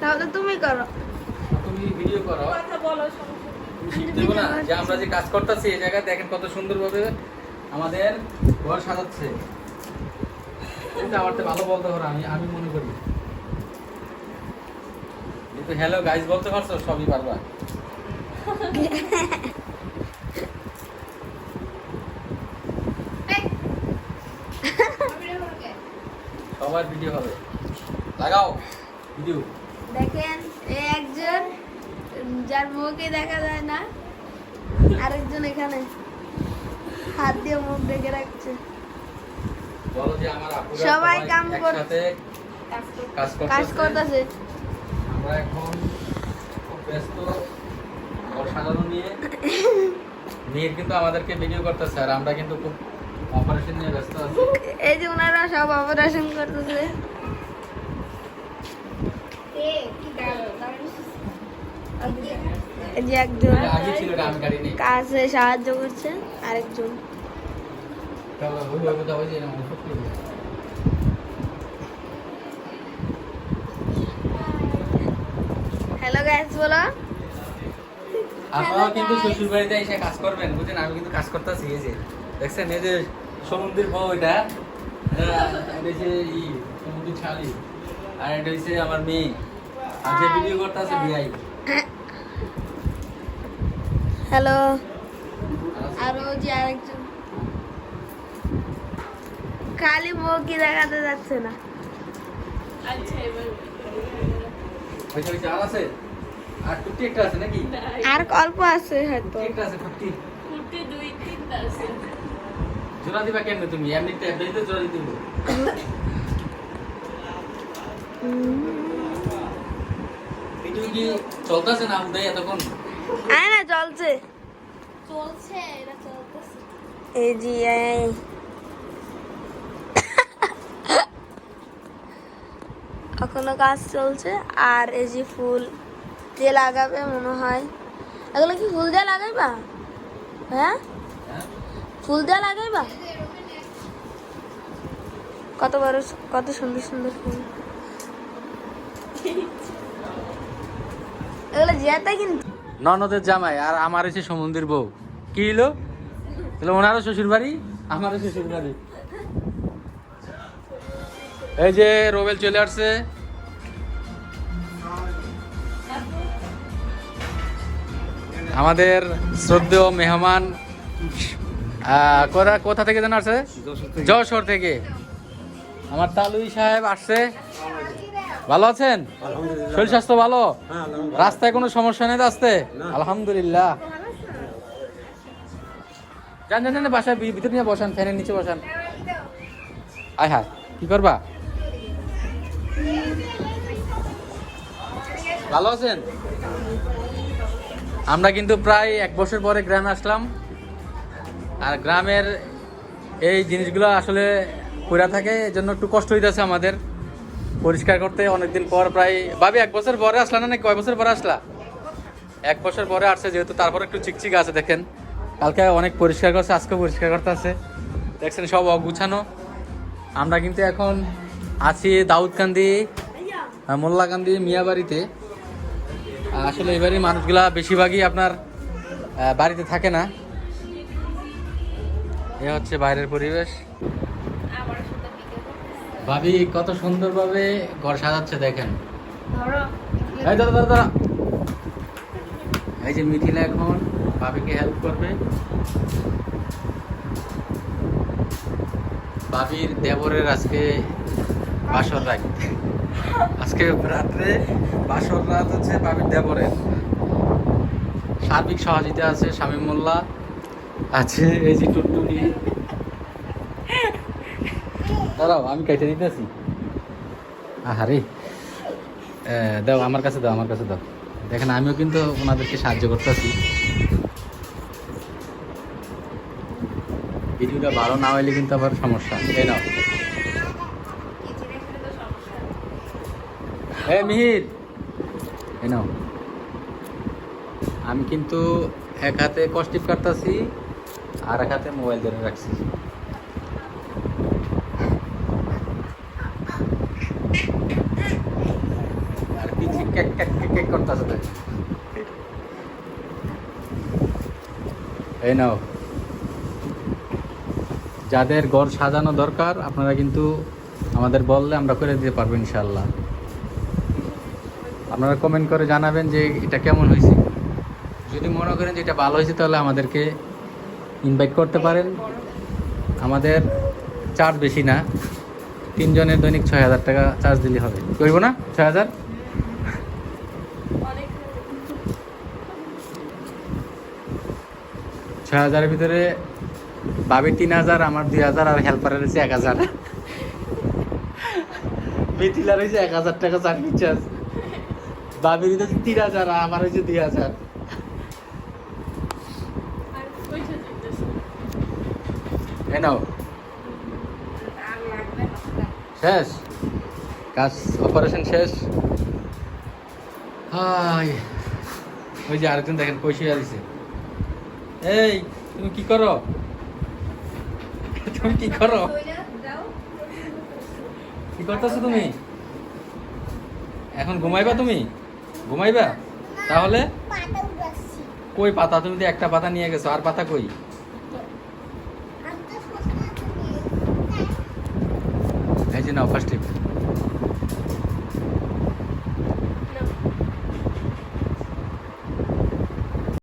তাহলে তুমি করো, তুমি ভিডিও করো, কথা বলো। তুমি শিখতে হবে না যে আমরা যে কাজ করতেছি এই জায়গায় দেখেন কত সুন্দরভাবে আমাদের ঘর সাজাচ্ছে। এটা আমার তো ভালো বলতে পারো, আমি মনে করি। কিন্তু হ্যালো গাইস বলতে পারছো, সবই পারবা। সবার ভিডিও হবে, লাগাও ভিডিও। দেখেন এই একজন যার মুখে দেখা যায় না, আরেকজন এখানে হাত দিয়ে মুখ ঢেকে রাখছে। বলো যে আমার আপুরা সবাই কাম একসাথে কাজ করতেছে। আমরা এখন খুব ব্যস্ত ঘর সাজানো নিয়ে। মেয়ের কিন্তু আমাদেরকে ভিডিও করতেছে, আর আমরা কিন্তু খুব অপারেশন নিয়ে ব্যস্ত আছি। এই যে ওনারা সব অপারেশন করতেছে। এই যে একজন আগে ছিল এটা, আমি গাড়ি নেই। কাজে সাহায্য করছে, আরেকজন চলো ওই যাও, ওই যে এরকম ওষুধ কিনবো। হ্যালো গাইস বলো। আপনারাও কিন্তু শ্বশুর বাড়িতে এসে কাজ করবেন, বুঝলেন? আমি কিন্তু কাজ করতেছি। এই যে দেখছেন, এই যে সমুদ্রের বউ, এটা হচ্ছে সমুদ্রের ছালি, আর এটা হচ্ছে আমার মেয়ে, আর যে ভিডিও করতেছে বিআই। হ্যালো। আর ওই যে আরেকজন খালি মুখই দেখাতে যাচ্ছে না। আচ্ছা এবার ওইটা আর আছে, আর টুকটি একটা আছে নাকি? আর অল্প আছে হয়তো। একটা আছে টুকটি। কুর্তি 2-3টা আছে। জোড়া দিবা কেন তুমি? এমনি ট্যাবলেটে জোড়া দিতে হবে। ভিডিও কি চলতেছে না উদয় এতক্ষণ? আয় না চলছে। চলছে, এটা চলতেছে। এই জি এখনো কাজ চলছে। আর এই যে ফুল দিয়ে লাগাবে মনে হয়। এগুলো কি ফুল দিয়ে লাগাইবা? হ্যাঁ হ্যাঁ? ফুল দিয়ে লাগাইবা। কত বড়, কত সুন্দর সুন্দর ফুল। এগুলো জিয়াতে কিন্তু ননদের জামাই, আর আমার হচ্ছে সমুদ্রের বউ। কি হলো? তাহলে ওনারও শ্বশুর বাড়ি, আমারও শ্বশুর বাড়ি। এই যে রোবেল চলে আসছে। আমাদের শ্রদ্ধেয় মেহমান কোথা থেকে যেন আসছে? যশোর থেকে আমার তালুই সাহেব আসছে। ভালো আছেন? শরীর স্বাস্থ্য ভালো? রাস্তায় কোনো সমস্যা নেই তো আসতে? আলহামদুলিল্লাহ। যান যান যান, বাসায় ভিতরে নিয়ে বসান, ফ্যানের নিচে বসান। আয় হায়, কি করবা? ভালো আছেন? আমরা কিন্তু প্রায় 1 বছর পরে গ্রামে আসলাম। আর গ্রামের এই জিনিসগুলো আসলে পড়ে থাকে, এজন্য একটু কষ্ট হইতেছে আমাদের পরিষ্কার করতে। অনেকদিন পর, প্রায় ভাবি 1 বছর পরে আসলা না? কয় বছর পরে আসলা? 1 বছর পরে আসছে যেহেতু, তারপর একটু চিকচিক আছে। দেখেন কালকে অনেক পরিষ্কার করছে, আজকে পরিষ্কার করতে আছে। দেখছেন সব অগুছানো। আমরা কিন্তু এখন আছি দাউদকান্দি, মোল্লাকান্দি মিয়াবাড়িতে। আসলে এই বাড়ির মানুষগুলা বেশিরভাগই আপনার বাড়িতে থাকে না। এ হচ্ছে বাইরের পরিবেশ। আমার সাথে ভিডিও করতেছে। ভাবি কত সুন্দরভাবে ঘর সাজাচ্ছে দেখেন। ধরো এই দাদা দাদা দাদা, এই যে মিথিলা এখন ভাবিকে হেল্প করবে। ভাবির দেবরের আজকে বাসর রাত, আজকে রাত্রে বাসর রাত হচ্ছে ভাবির দেবরের। সার্বিক সহযোগিতা আছে শামীম মোল্লা, আছে এই যে টুনটুনি। দাঁড়াও আমি কেটে দিতেছি। আহারে দাও আমার কাছে, দাও আমার কাছে দাও। দেখেন আমিও কিন্তু ওনাদেরকে সাহায্য করতেছি। ভিডিওটা ভালো না হইলে কিন্তু আবার সমস্যা। এই নাও। এই মিহির, এই নাও। আমি কিন্তু এক হাতে কষ্টিপ কাটতেছি, আর এক হাতে মোবাইল ধরে রাখছি। কেক করতেছে দেখ। এই নাও, যাদের ঘর সাজানো দরকার আপনারা কিন্তু আমাদের বললে আমরা করে দিতে পারবো ইনশাল্লাহ। আপনারা কমেন্ট করে জানাবেন যে এটা কেমন হয়েছে। যদি মনে করেন যে এটা ভালো হয়েছে তাহলে আমাদেরকে ইনভাইট করতে পারেন। আমাদের চার্জ বেশি না, 3 জনের দৈনিক 6,000 টাকা চার্জ দিলে হবে। করব না 6,000? অনেক 6,000-এর ভিতরে ভাবি 3,000, আমার 2,000 আর হেল্পারের হচ্ছে 1,000। মিথিলার হয়েছে 1,000 টাকা সার্ভিস চার্জ, ভাবির হচ্ছে 3,000 আর আমার হয়েছে 2,000। আর পয়সা দিতেছে এই নাও, আর লাগবে না শেষ কাজ, অপারেশন শেষ। হাই, ওই যে আরেকজন দেখেন পয়সা দিছে। এই তুমি কি করো? তুমি কি করো? কি করতেছো তুমি? এখন ঘুমাইবা? তুমি ঘুমাইবা? তাহলে কই পাতা? তুমি তো একটা পাতা নিয়ে গেছো, আর পাতা কই? এই যে নাও ফার্স্ট টিপ।